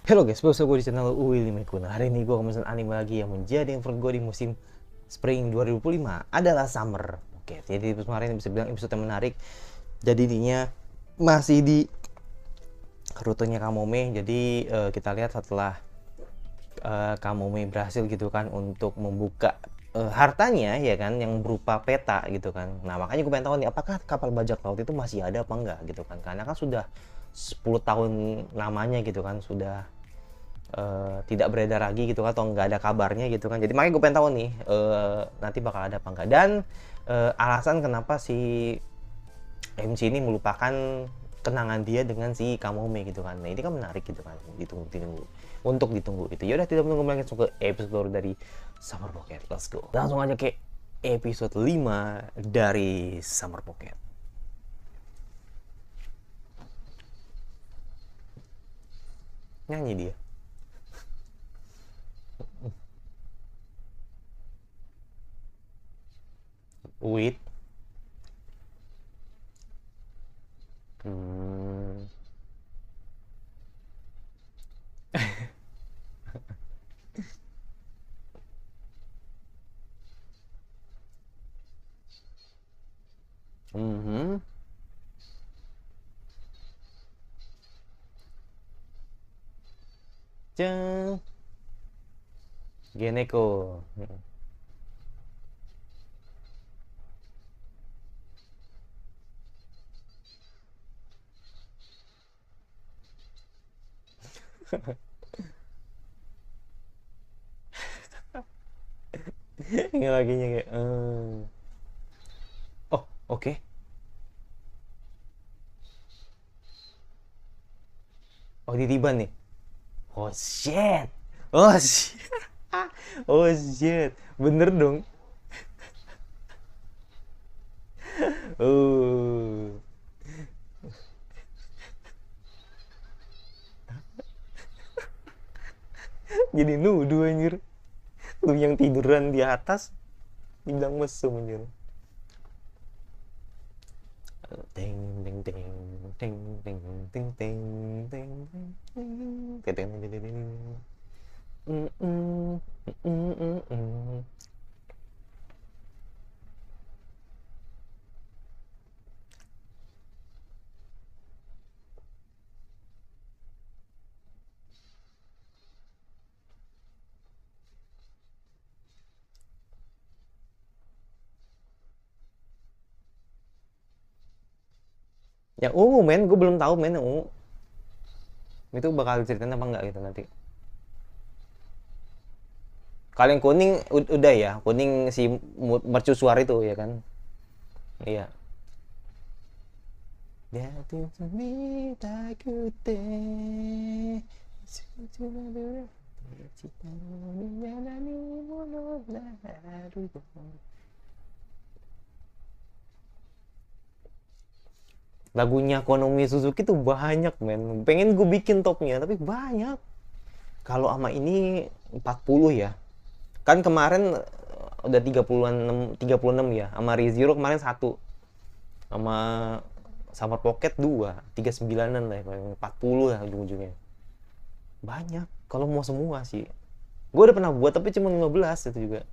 Halo guys, bersama gue di channel Willy Mekun. Hari ini gue akan menonton anime lagi yang menjadi favorit gue di musim Spring 2005 adalah Summer. Oke, jadi kemarin bisa bilang episode yang menarik. Jadi ininya masih di rutenya Kamome. Jadi kita lihat setelah Kamome berhasil gitu kan untuk membuka hartanya ya kan yang berupa peta gitu kan. Nah makanya gue pengen tahu nih apakah kapal bajak laut itu masih ada apa enggak gitu kan. Karena kan sudah 10 tahun lamanya gitu kan, sudah tidak beredar lagi gitu kan, atau nggak ada kabarnya gitu kan. Jadi makanya gue pengen tahu nih nanti bakal ada apa enggak, dan alasan kenapa si MC ini melupakan kenangan dia dengan si Kamome gitu kan. Nah ini kan menarik gitu kan, ditunggu untuk ditunggu gitu. Ya udah, tidak menunggu lagi, langsung ke episode baru dari Summer Pocket. Let's go, langsung aja ke episode 5 dari Summer Pocket. Nyanyi dia. Wait. Hmm. Mhm. Ceng. Geneko. Yang laginya kayak oh oke. Oh ditiban nih. Oh shit. Oh shit. Oh shit. Bener dong. Oh. Jadi nuduh anjir. Lu yang tiduran di atas dibilang mesum anjir. Ting ting ting ting ting ting ting ting ting ting ting ting ting. Mm, mm, mm, mm, mm. Yang ungu men, gue belum tahu men, yang ungu itu bakal ceritain apa enggak gitu nanti. Kalau yang kuning udah ya, kuning si mercusuar itu ya kan. Iya. Jatuh semi takute. Lagunya Konomi Suzuki tuh banyak men. Pengen gue bikin topnya tapi banyak. Kalau sama ini 40 ya. Kan kemarin udah 36 ya. Sama ReZero kemarin satu. Sama Summer Pocket 2, 39-an lah, 40 lah ujung-ujungnya. Banyak kalau mau semua sih. Gue udah pernah buat tapi cuma 15 itu juga.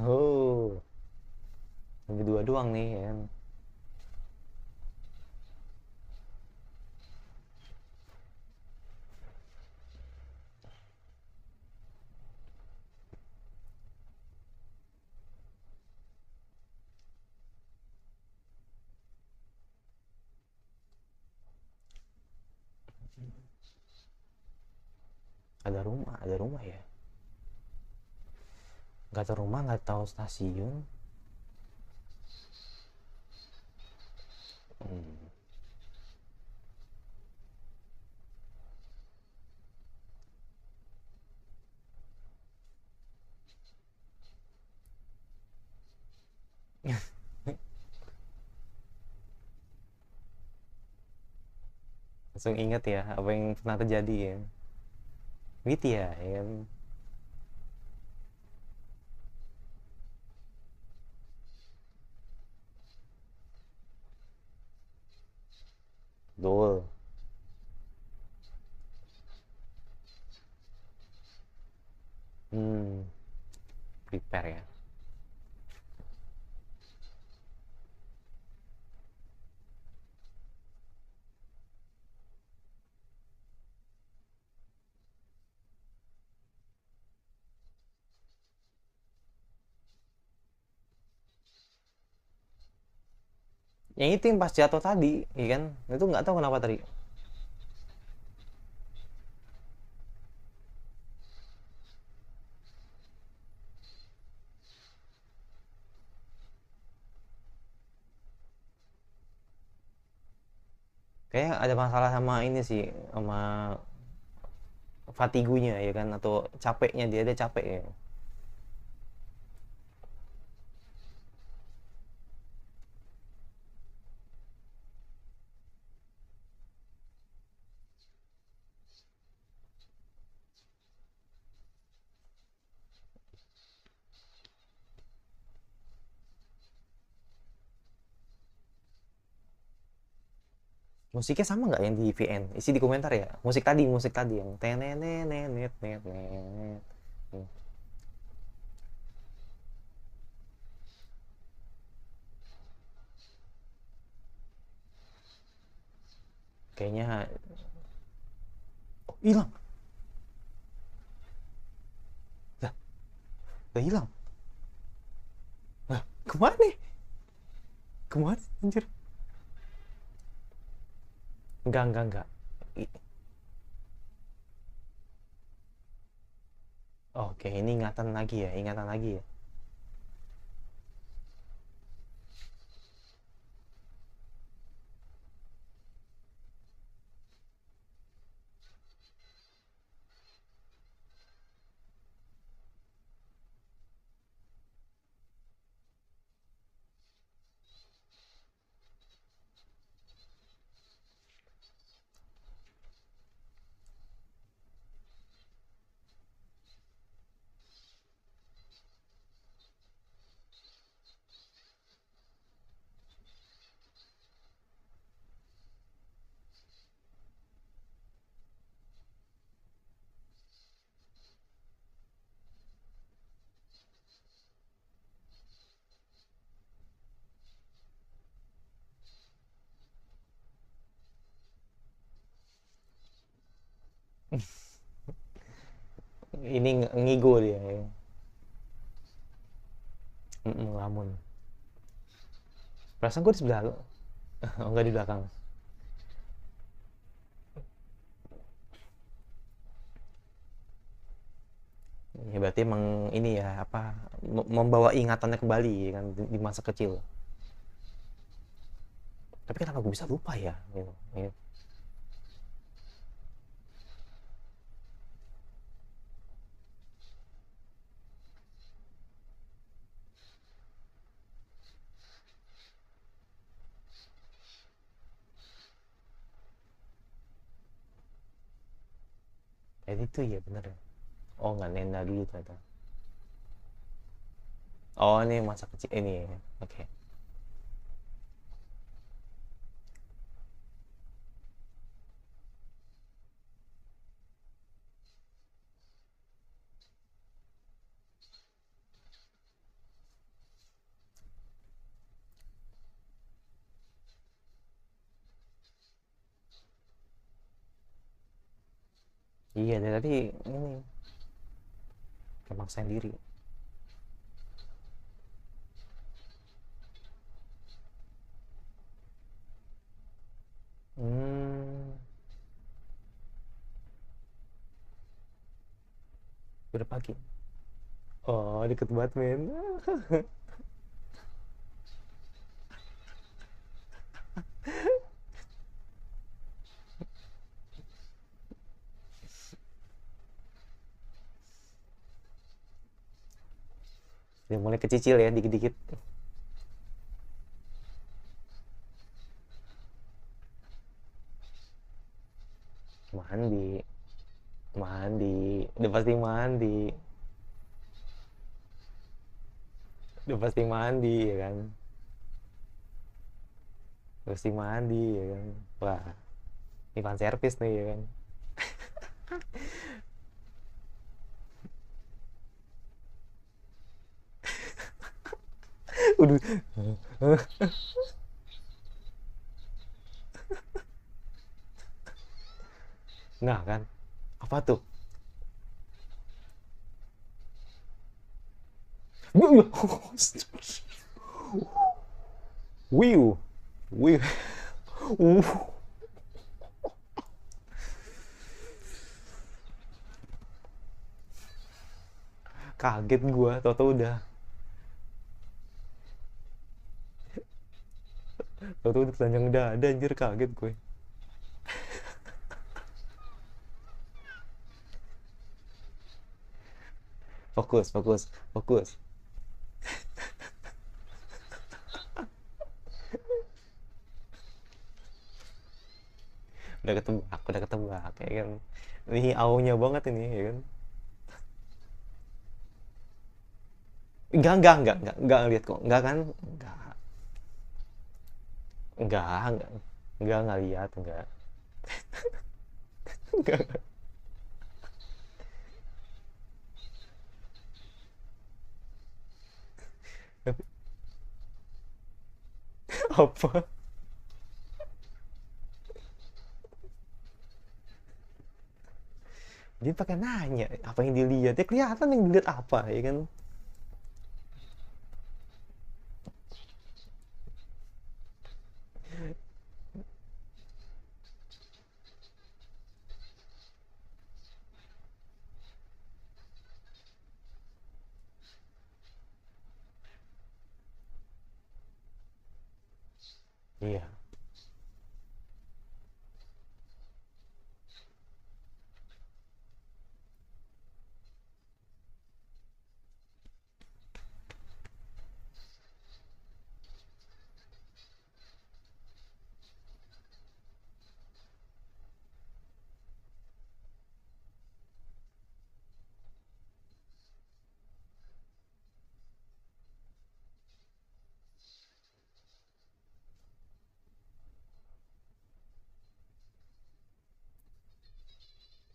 Oh, lebih dua doang nih ya. Ada rumah ya. Gak tahu rumah, gak tahu stasiun. Hmm. langsung ingat ya apa yang pernah terjadi ya. Gitu ya, ya kan? Betul. Hmm, prepare ya. Yang itu yang pas jatuh tadi, ya kan? Itu nggak tahu kenapa tadi. Kayaknya ada masalah sama ini sih, sama fatigunya ya kan, atau capeknya dia ada capek ya. Musiknya sama nggak yang di VN? Isi di komentar ya. Musik tadi yang tenenenenet net net net. Kayaknya oh, hilang. Lah, udah hilang. Lah, kemana nih? Kemana anjir? Enggak. Oke, ini ingatan lagi ya, ingatan lagi ya. Ini ngigo dia ya. Ngelamun. Perasaan gue di sebelah lo. Oh, enggak di belakang. Ya berarti emang ini ya apa membawa ingatannya kembali ya kan di masa kecil. Tapi kenapa gue bisa lupa ya? Gitu. Ya. Jadi itu ya bener ya. Oh nggak Nenda dulu ternyata. Oh ini masa kecil ini ya. Oke. Iya dari tadi ini kemaksain diri. Hmm, udah pagi. Oh deket banget men. Udah mulai kecicil ya dikit-dikit. Mandi, mandi, udah pasti mandi, udah pasti mandi ya kan, pasti mandi ya kan. Wah, ini fan service nih ya kan. Udah. Nah kan, apa tuh? Wiu, wiu, kaget gua, tau-tau udah, tau-tau udah telanjang dada anjir, kaget gue. Fokus, fokus, fokus. Udah ketebak ya kan. Ini aunya banget ini ya kan. Enggak lihat kok. Enggak kan? Enggak, enggak, enggak lihat, enggak. Enggak. Apa? Dia pakai nanya apa yang dilihat. Ya kelihatan yang dilihat apa ya kan. Iya.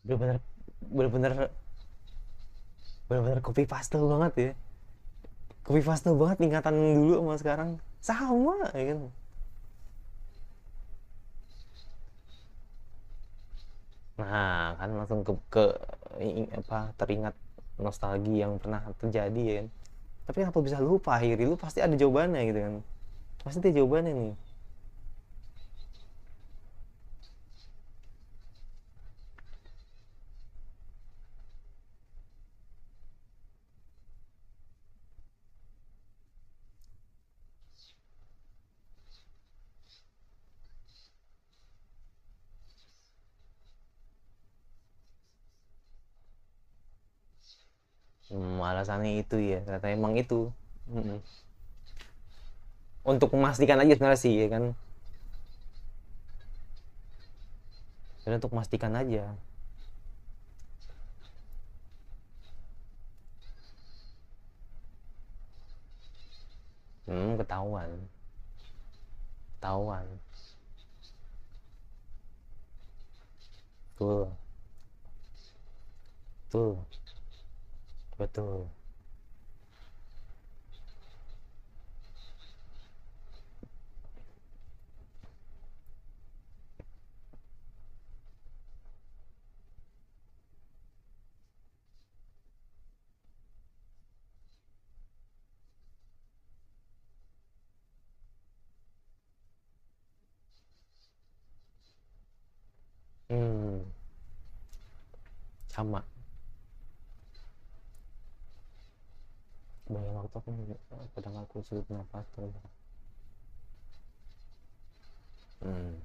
Bener-bener, bener-bener, bener-bener copy paste banget ya. Copy paste banget ingatan dulu sama sekarang. Sama ya kan. Nah, kan langsung apa teringat nostalgia yang pernah terjadi ya kan. Tapi kenapa bisa lupa akhirnya? Lu pasti ada jawabannya gitu kan. Pasti ada jawabannya nih. Alasannya itu ya, ternyata emang itu. Mm-mm. Untuk memastikan aja sebenarnya sih ya kan. Dan untuk memastikan aja. Ketahuan. Ketahuan. Betul. Betul. Betul. Hmm, sama. Banyak waktu aku kadang aku sulit nafas terus. Hmm.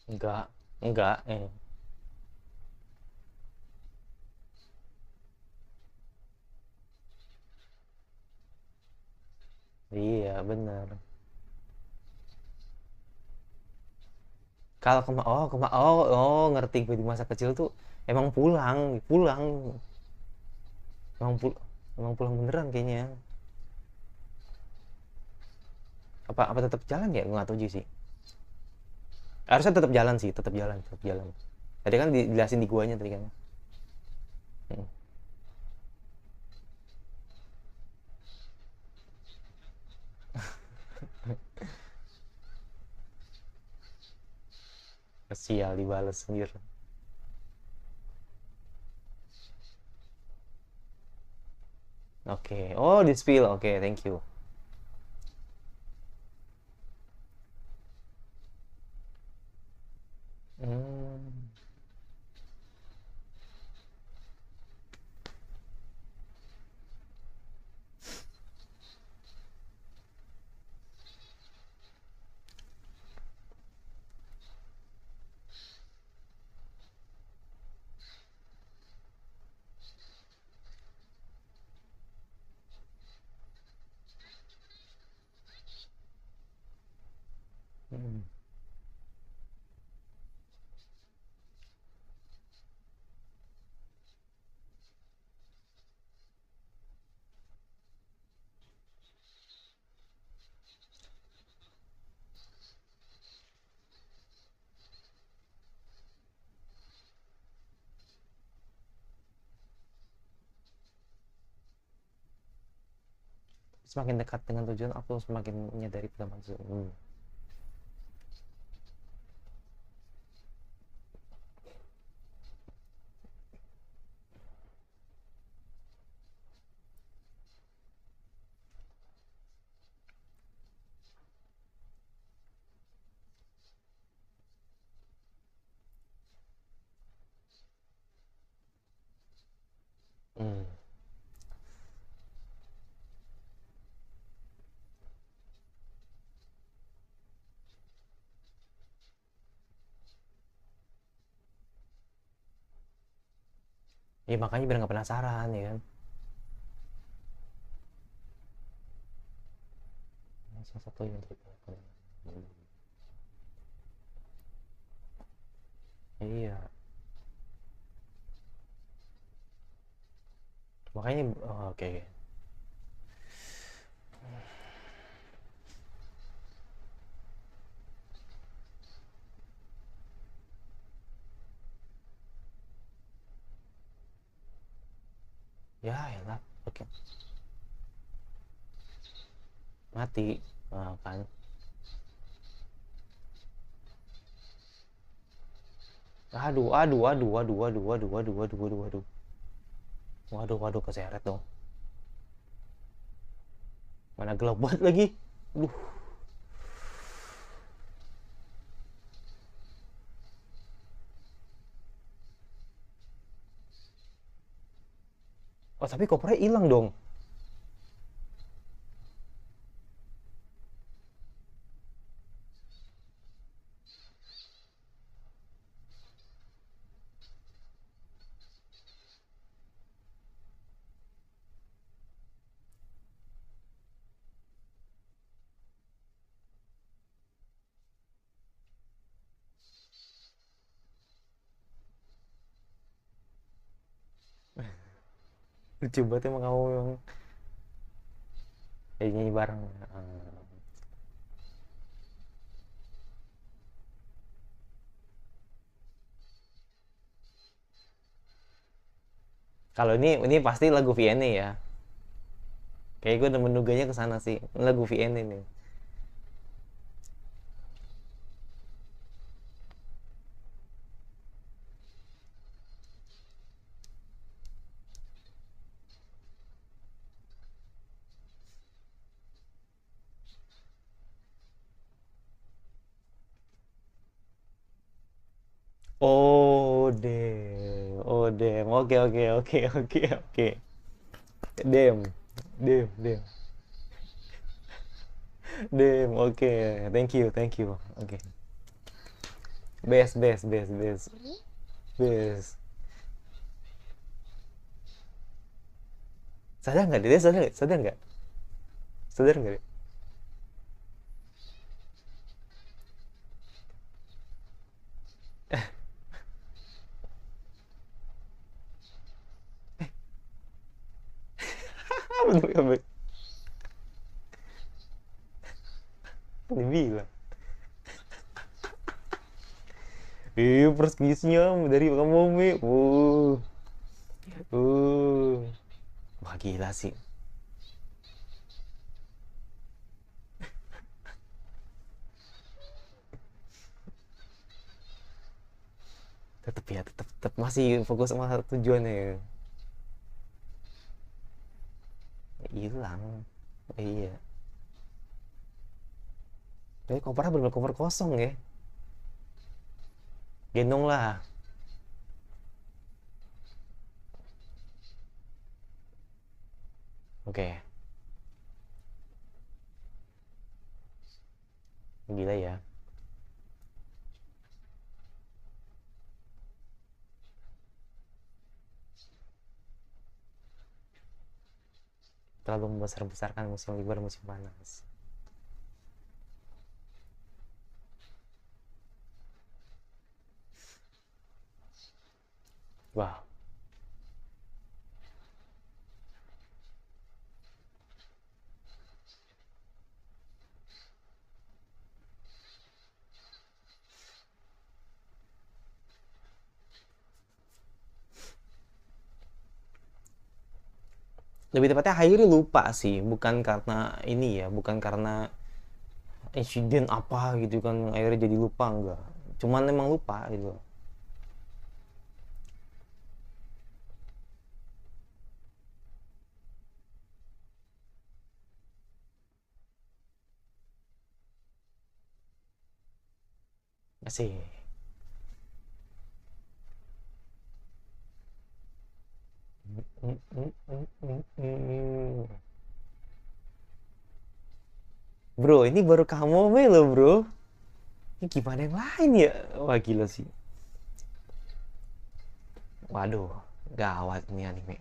Enggak, enggak. Iya, bener. Kalau ngerti gue di masa kecil tuh emang pulang, pulang, emang pul emang pulang beneran kayaknya. Apa tetap jalan ya? Gue nggak tahu juga sih. Harusnya tetap jalan sih, tetap jalan, tetap jalan. Tadi kan dijelasin di guanya tadi kan. Hmm. Sial dibales sendiri. Oke. Oh, di spill. Oke, thank you. Hmm. Hmm. Semakin dekat dengan tujuan, aku semakin menyadari pedoman. Hmm. Ya makanya biar nggak penasaran ya kan. Salah satu yang terjadi. Iya. Makanya oh, oke. Ya, ya lah. Oke. Mati. Nah, kan. Aduh, aduh, aduh, aduh, aduh, aduh, aduh, aduh, aduh, aduh. Waduh, waduh, keseret dong. Mana gelap banget lagi. Aduh. Oh, tapi kopernya hilang dong. Lucu banget emang kamu yang kayak nyanyi bareng. Kalau ini pasti lagu VN ya. Kayak gue udah menduganya ke sana sih. Lagu VN ini. Oh, damn. Oh, damn. Oke, oke, oke, oke, oke. Damn. Damn, damn. Damn, oke. Thank you, thank you. Oke. Best, best, best, best, best. Sadar nggak dia? Sadar nggak? Sadar nggak? Sadar nggak? Bener nggak? Dibilang. Perskisnya dari kamu Mi. Uh. Wah gila sih. Tetep ya, tetep masih fokus sama satu tujuannya ya. Hilang. Iya. Tapi kopernya bener-bener koper kosong ya. Gendong lah. Oke. Gila ya. Terlalu membesar-besarkan musim libur musim panas. Wow. Lebih tepatnya Hairi lupa sih, bukan karena ini ya, bukan karena insiden apa gitu kan akhirnya jadi lupa, enggak. Cuman emang lupa gitu. Masih. Bro, ini baru kamu loh bro. Ini gimana yang lain ya? Wah gila sih. Waduh, gawat nih anime.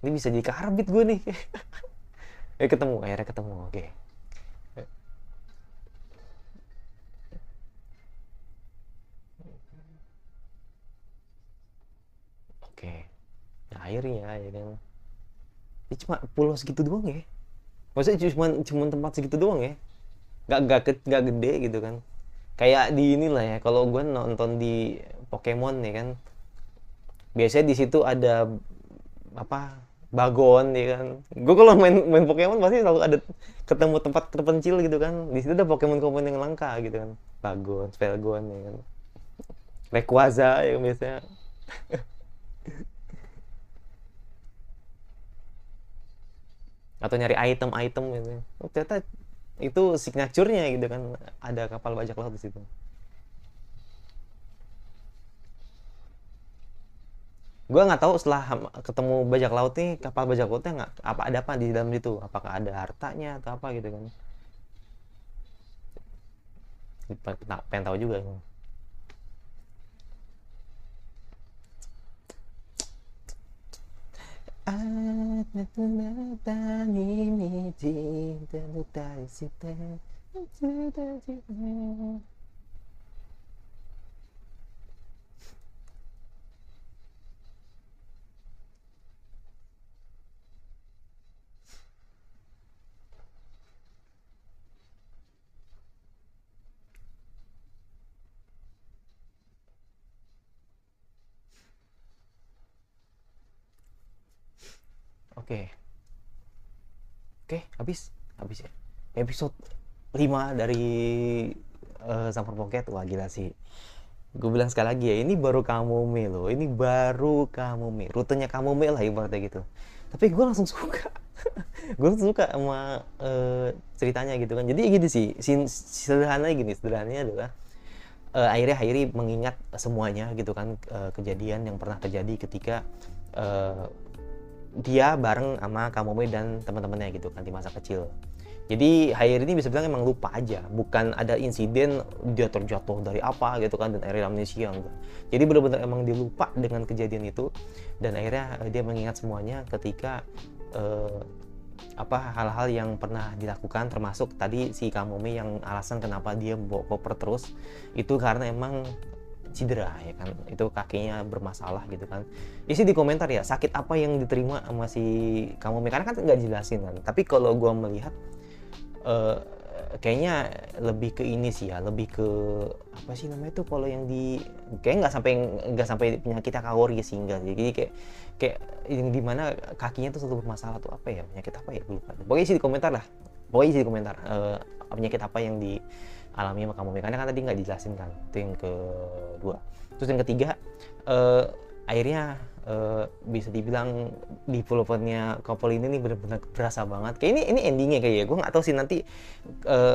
Ini bisa jadi karbit gue nih. Ketemu, akhirnya ketemu. Oke. Oke. Nah, akhirnya ya kan. Ini cuma pulau segitu doang ya. Maksudnya cuma tempat segitu doang ya. Gak gede gitu kan. Kayak di inilah ya. Kalau gue nonton di Pokemon ya kan. Biasanya di situ ada apa? Bagon ya kan. Gue kalau main Pokemon pasti selalu ada ketemu tempat terpencil gitu kan. Di situ ada Pokemon yang langka gitu kan. Bagon, Spellgon ya kan. Rayquaza ya kan biasanya. Atau nyari item-item gitu. Oh, ternyata itu signaturenya gitu kan, ada kapal bajak laut di situ. Gue nggak tahu setelah ketemu bajak laut nih, kapal bajak lautnya nggak apa ada apa di dalam itu, apakah ada hartanya atau apa gitu kan. Pengen tahu juga. Oke. Oke, habis ya. Episode 5 dari Summer Pocket. Wah gila sih. Gue bilang sekali lagi ya, ini baru Kamome loh. Ini baru Kamome. Rutenya Kamome lah ibaratnya gitu. Tapi gue langsung suka. Gue langsung suka sama ceritanya gitu kan. Jadi gini sih, sederhananya gini, sederhananya adalah akhirnya Hairi mengingat semuanya gitu kan, kejadian yang pernah terjadi ketika dia bareng sama Kamome dan teman-temannya gitu kan di masa kecil. Jadi Hairi ini bisa bilang emang lupa aja, bukan ada insiden dia terjatuh dari apa gitu kan dan akhirnya amnesia, enggak. Jadi benar-benar emang dia lupa dengan kejadian itu dan akhirnya dia mengingat semuanya ketika hal-hal yang pernah dilakukan, termasuk tadi si Kamome yang alasan kenapa dia bawa koper terus itu karena emang cedera ya kan, itu kakinya bermasalah gitu kan. Isi di komentar ya, sakit apa yang diterima sama si Kamome, karena kan nggak jelasin kan. Tapi kalau gua melihat kayaknya lebih ke ini sih ya, lebih ke apa sih namanya tuh kalau yang di kayak nggak sampai penyakit Kakori sih, enggak. Jadi kayak yang dimana kakinya tuh selalu bermasalah tuh, apa ya, penyakit apa ya, gue lupa. Pokoknya isi di komentar lah, penyakit apa yang dialami sama kamu, karena kan tadi nggak dijelasin kan. Itu yang kedua. Terus yang ketiga, akhirnya bisa dibilang developernya couple ini nih benar-benar berasa banget. Kayak ini endingnya kayaknya. Gue nggak tahu sih nanti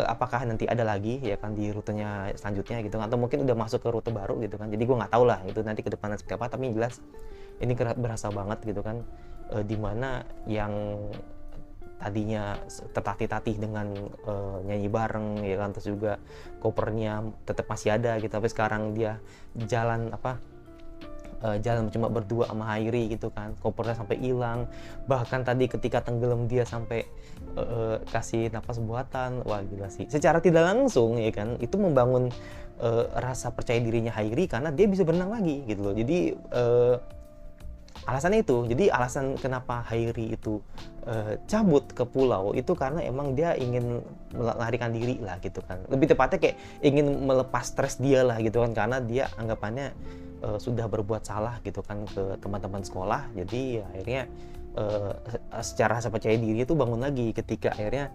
apakah nanti ada lagi ya kan di rutenya selanjutnya gitu, atau mungkin udah masuk ke rute baru gitu kan. Jadi gue nggak tahu lah itu nanti ke depannya seperti apa. Tapi jelas ini berasa banget gitu kan, dimana yang tadinya tertatih-tatih dengan nyanyi bareng ya kan, terus juga kopernya tetap masih ada gitu, tapi sekarang dia jalan jalan cuma berdua sama Hairi gitu kan, kopernya sampai hilang. Bahkan tadi ketika tenggelam dia sampai kasih napas buatan. Wah gila sih, secara tidak langsung ya kan itu membangun rasa percaya dirinya Hairi karena dia bisa berenang lagi gitu loh. Jadi alasannya itu, jadi alasan kenapa Hairi itu cabut ke pulau itu karena emang dia ingin melarikan diri lah gitu kan. Lebih tepatnya kayak ingin melepas stres dia lah gitu kan, karena dia anggapannya sudah berbuat salah gitu kan ke teman-teman sekolah. Jadi ya, akhirnya secara rasa percaya diri itu bangun lagi ketika akhirnya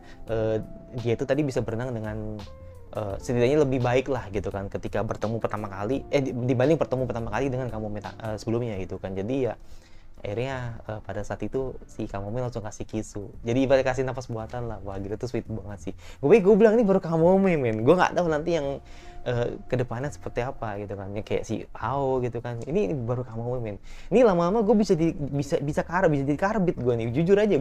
dia itu tadi bisa berenang dengan setidaknya lebih baik lah gitu kan ketika bertemu pertama kali dibanding bertemu pertama kali dengan Kamome sebelumnya gitu kan. Jadi ya akhirnya pada saat itu si Kamome langsung kasih kisu, jadi ibarat kasih nafas buatan lah. Wah gitu tuh sweet banget sih. Gue bilang ini baru Kamome men, gue nggak tahu nanti yang kedepannya seperti apa gitu kan, ya kayak si Ao gitu kan. Ini baru Kamome men, ini lama-lama gue bisa jadi karbit gue nih, jujur aja.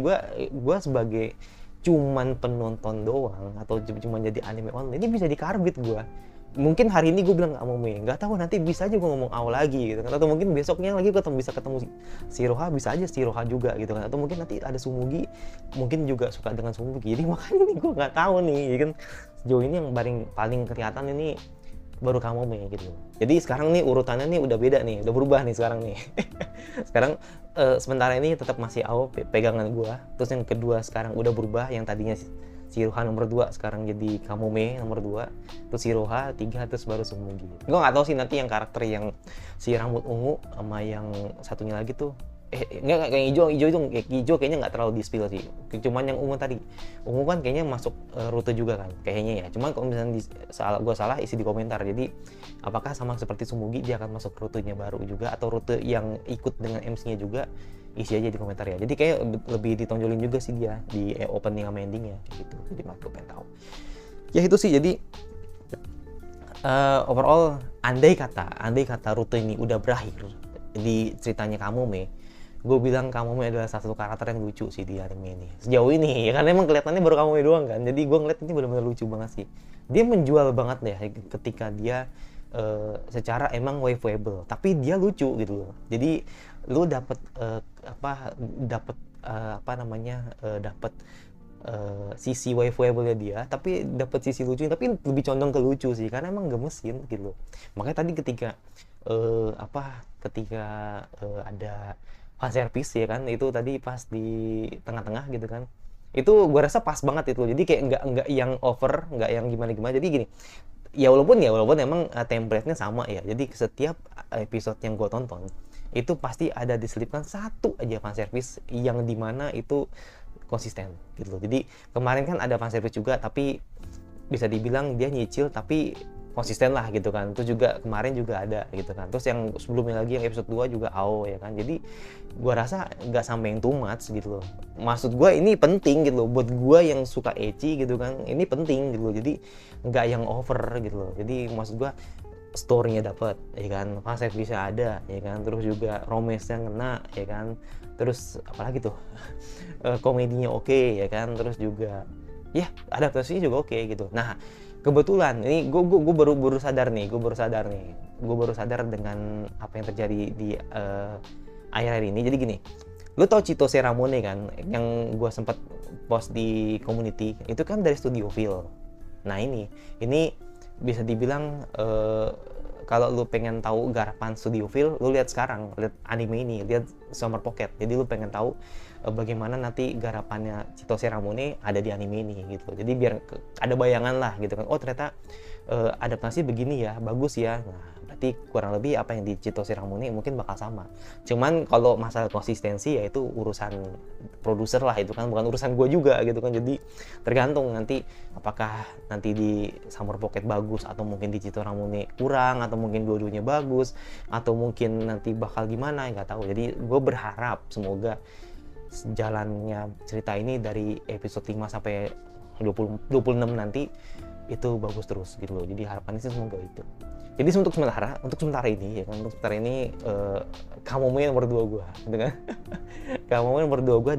Gue sebagai cuman penonton doang atau cuma jadi anime online, ini bisa dikarbit gue. Mungkin hari ini gue bilang Kamome, nggak tahu nanti bisa aja gue ngomong Ao lagi gitu kan, atau mungkin besoknya lagi bisa ketemu Shiroha, bisa aja Shiroha juga gitu kan, atau mungkin nanti ada Sumugi, mungkin juga suka dengan Sumugi. Jadi makanya ini gue nggak tahu nih ya kan. Sejauh ini yang paling kelihatan ini baru Kamome gitu. Jadi sekarang nih urutannya nih udah beda nih, udah berubah nih sekarang nih. Sekarang sementara ini tetap masih Ao pegangan gue. Terus yang kedua sekarang udah berubah, yang tadinya Shiroha nomor 2 sekarang jadi Kamome nomor 2, terus Shiroha 3, terus baru Sumugi. Gue nggak tahu sih nanti yang karakter yang si rambut ungu sama yang satunya lagi tuh enggak, kayak hijau kayaknya nggak terlalu di spill sih. Cuman yang ungu kan kayaknya masuk rute juga kan kayaknya ya. Cuman kalau misalnya gue salah isi di komentar. Jadi apakah sama seperti Sumugi dia akan masuk rutenya baru juga, atau rute yang ikut dengan MC-nya juga, isi aja di komentar ya. Jadi kayak lebih ditonjolin juga sih dia di opening sama endingnya gitu. Jadi gue pengen tahu ya itu sih. Jadi overall andai kata rute ini udah berakhir di ceritanya Kamome, gue bilang Kamome adalah satu karakter yang lucu sih di anime ini sejauh ini ya kan. Emang kelihatannya baru Kamome doang kan, jadi gue ngeliat ini benar-benar lucu banget sih. Dia menjual banget deh ketika dia secara emang waifuable tapi dia lucu gitu loh. Jadi lu dapet sisi waifuable-nya dia, tapi dapet sisi lucu, tapi lebih condong ke lucu sih karena emang gemesin gitu loh. Makanya tadi ketika ada fan service ya kan, itu tadi pas di tengah-tengah gitu kan, itu gue rasa pas banget itu. Jadi kayak nggak yang over, nggak yang gimana-gimana. Jadi gini, walaupun emang template-nya sama ya. Jadi setiap episode yang gue tonton itu pasti ada diselipkan satu aja fan service yang dimana itu konsisten gitu loh. Jadi kemarin kan ada fan service juga, tapi bisa dibilang dia nyicil tapi konsisten lah gitu kan. Terus juga kemarin juga ada gitu kan. Terus yang sebelumnya lagi yang episode 2 juga Ao ya kan. Jadi gua rasa nggak sampai yang too much gitu loh. Maksud gua ini penting gitu loh buat gua yang suka ecchi gitu kan. Ini penting gitu loh. Jadi nggak yang over gitu loh. Jadi maksud gua story-nya dapat ya kan, konsep bisa ada ya kan, terus juga romance-nya ngena ya kan, terus apalagi tuh komedinya oke ya kan, terus juga ya adaptasinya juga oke gitu. Nah, kebetulan ini gue baru sadar nih, gue baru sadar dengan apa yang terjadi di akhir-akhir ini. Jadi gini, lu tau Cito Seramone kan, yang gue sempat post di community, itu kan dari Studio Feel. Nah ini bisa dibilang kalau lu pengen tahu garapan Studio Feel, lu lihat sekarang, lihat anime ini, lihat Summer Pocket. Jadi lu pengen tahu bagaimana nanti garapannya Cito Seramone ada di anime ini gitu. Jadi biar ada bayangan lah gitu kan. Oh ternyata adaptasi begini ya, bagus ya. Nah, berarti kurang lebih apa yang di Cito Seramone mungkin bakal sama. Cuman kalau masalah konsistensi ya itu urusan produser lah, itu kan bukan urusan gue juga gitu kan. Jadi tergantung nanti apakah nanti di Summer Pocket bagus atau mungkin di Cito Seramone kurang, atau mungkin dua-duanya bagus, atau mungkin nanti bakal gimana, nggak tahu. Jadi gue berharap semoga jalannya cerita ini dari episode 5 sampai 26 nanti itu bagus terus gitu loh. Jadi harapannya sih semoga itu. Jadi untuk sementara ini ya kan, untuk sementara ini Kamome nomor 2 gue gitu kan. Kamome nomor 2 gue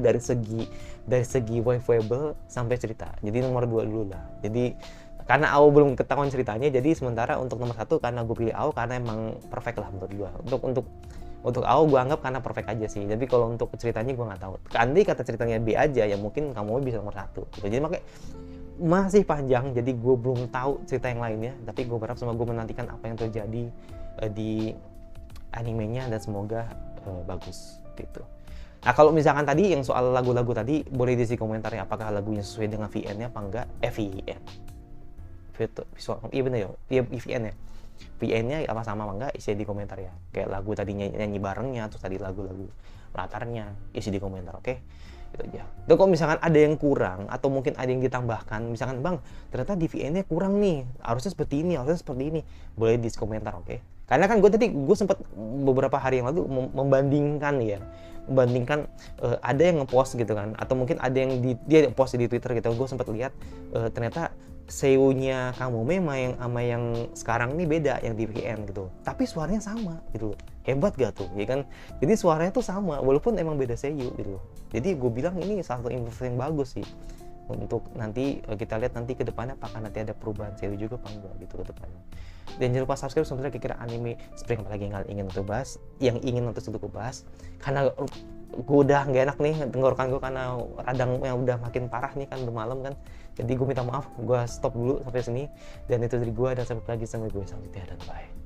dari segi waifuable sampai cerita. Jadi nomor 2 dulu lah. Jadi karena AO belum ketahuan ceritanya, jadi sementara untuk nomor 1 karena gue pilih AO karena emang perfect lah menurut gue. Untuk AO gue anggap karena perfect aja sih. Jadi kalau untuk ceritanya gue nggak tahu. Andai kata ceritanya B aja ya mungkin Kamome bisa nomor 1 gitu. Jadi makanya masih panjang, jadi gue belum tahu cerita yang lainnya, tapi gue berharap sama gue menantikan apa yang terjadi di animenya dan semoga bagus gitu. Nah kalau misalkan tadi yang soal lagu-lagu tadi, boleh diisi komentarnya apakah lagunya sesuai dengan VN-nya apa enggak. VN visual, iya bener ya, iya VN ya, VN-nya apa sama apa enggak, isi di komentar ya. Kayak lagu tadi nyanyi barengnya, terus tadi lagu-lagu latarnya, isi di komentar, oke? Itu aja. Dan kalau misalkan ada yang kurang atau mungkin ada yang ditambahkan, misalkan bang ternyata di VN-nya kurang nih, harusnya seperti ini, boleh di komentar, oke? Karena kan gue sempat beberapa hari yang lalu membandingkan ada yang ngepost gitu kan, atau mungkin ada yang dia post di Twitter gitu, gue sempat lihat ternyata seiyunya Kamome sama yang sekarang ini beda, yang di VN gitu, tapi suaranya sama gitu loh. Hebat gak tuh, ya kan? Jadi suaranya tuh sama, walaupun emang beda seiyu gitu loh. Jadi gue bilang ini salah satu informasi yang bagus sih. Untuk nanti kita lihat nanti ke depannya apakah nanti ada perubahan seiyu juga apa enggak gitu ke depannya. Dan jangan lupa subscribe sebenarnya kira-kira anime Spring apalagi yang ingin untuk bahas, yang ingin untuk bahas. Karena gue udah nggak enak nih tenggorokan gue karena radang yang udah makin parah nih kan, udah malam kan. Jadi gue minta maaf, gue stop dulu sampai sini. Dan itu dari gue, dan sampai lagi sama gue selanjutnya, dan bye.